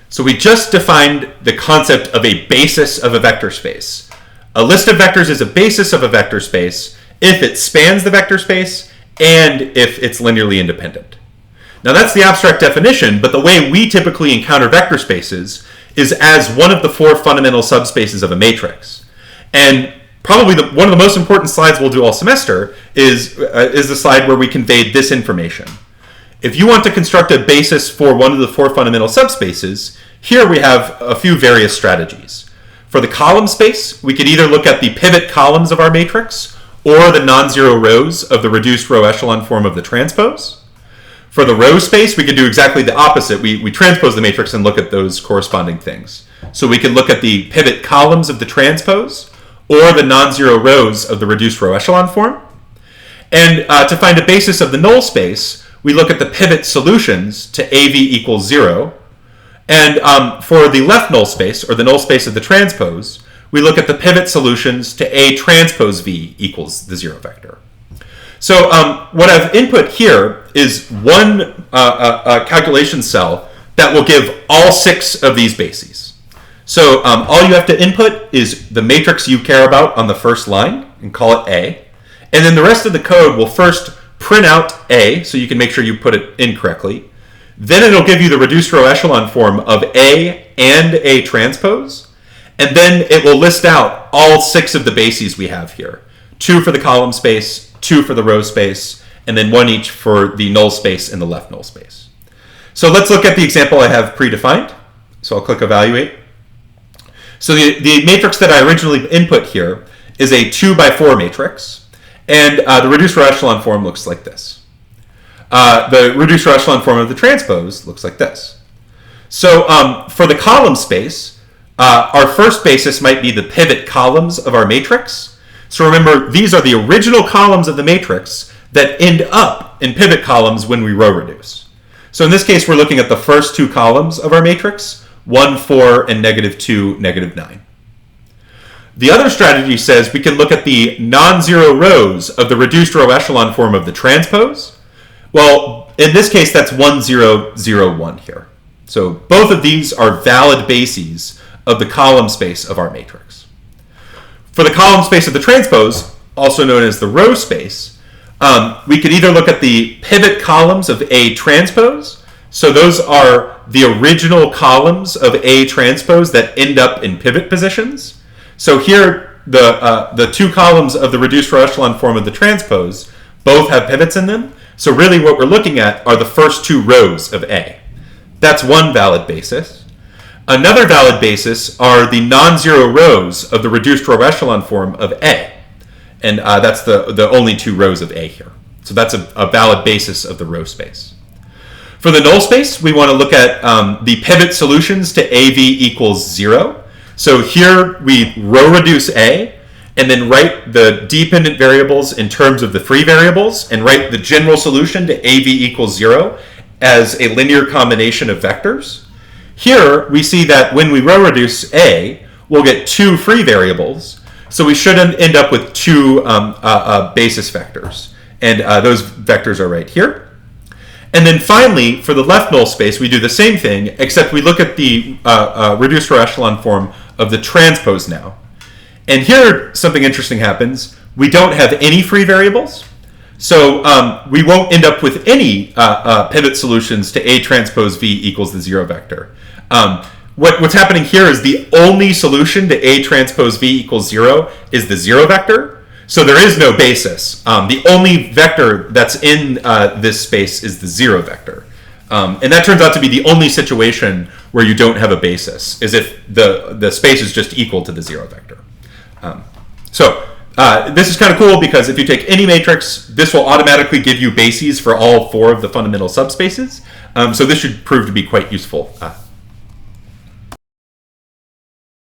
So we just defined the concept of a basis of a vector space. A list of vectors is a basis of a vector space if it spans the vector space and if it's linearly independent. Now that's the abstract definition, but the way we typically encounter vector spaces is as one of the four fundamental subspaces of a matrix. And probably one of the most important slides we'll do all semester is the slide where we conveyed this information. If you want to construct a basis for one of the four fundamental subspaces, here we have a few various strategies. For the column space, we could either look at the pivot columns of our matrix or the non-zero rows of the reduced row echelon form of the transpose. For the row space, we could do exactly the opposite. We transpose the matrix and look at those corresponding things. So we could look at the pivot columns of the transpose or the non-zero rows of the reduced row echelon form. And to find a basis of the null space, we look at the pivot solutions to AV equals 0. And for the left null space, or the null space of the transpose, we look at the pivot solutions to A transpose V equals the 0 vector. So what I've input here is one calculation cell that will give all 6 of these bases. So all you have to input is the matrix you care about on the first line and call it A. And then the rest of the code will first print out A, so you can make sure you put it in correctly. Then it'll give you the reduced row echelon form of A and A transpose. And then it will list out all 6 of the bases we have here. 2 for the column space, 2 for the row space, and then 1 each for the null space and the left null space. So let's look at the example I have predefined. So I'll click Evaluate. So the matrix that I originally input here is a 2x4 matrix. And the reduced row echelon form looks like this. The reduced row echelon form of the transpose looks like this. So for the column space, our first basis might be the pivot columns of our matrix. So remember, these are the original columns of the matrix that end up in pivot columns when we row reduce. So in this case, we're looking at the first 2 columns of our matrix, 1, 4, and -2, -9. The other strategy says we can look at the non-zero rows of the reduced row echelon form of the transpose. Well, in this case, that's 1, 0, 0, 1 here. So both of these are valid bases of the column space of our matrix. For the column space of the transpose, also known as the row space, we could either look at the pivot columns of A transpose. So those are the original columns of A transpose that end up in pivot positions. So here, the 2 columns of the reduced row echelon form of the transpose both have pivots in them. So really what we're looking at are the first 2 rows of A. That's one valid basis. Another valid basis are the non-zero rows of the reduced row echelon form of A. And that's the only 2 rows of A here. So that's a valid basis of the row space. For the null space, we want to look at the pivot solutions to AV equals 0. So here we row reduce A, and then write the dependent variables in terms of the free variables, and write the general solution to AV equals 0 as a linear combination of vectors. Here we see that when we row reduce A, we'll get 2 free variables, so we should end up with 2 basis vectors. And those vectors are right here. And then finally, for the left null space, we do the same thing, except we look at the reduced row echelon form of the transpose now. And here, something interesting happens. We don't have any free variables. So we won't end up with any pivot solutions to A transpose V equals the 0 vector. What's happening here is the only solution to A transpose V equals 0 is the 0 vector. So there is no basis. The only vector that's in this space is the 0 vector. And that turns out to be the only situation where you don't have a basis, is if the space is just equal to the 0 vector. This is kind of cool because if you take any matrix, this will automatically give you bases for all 4 of the fundamental subspaces. So this should prove to be quite useful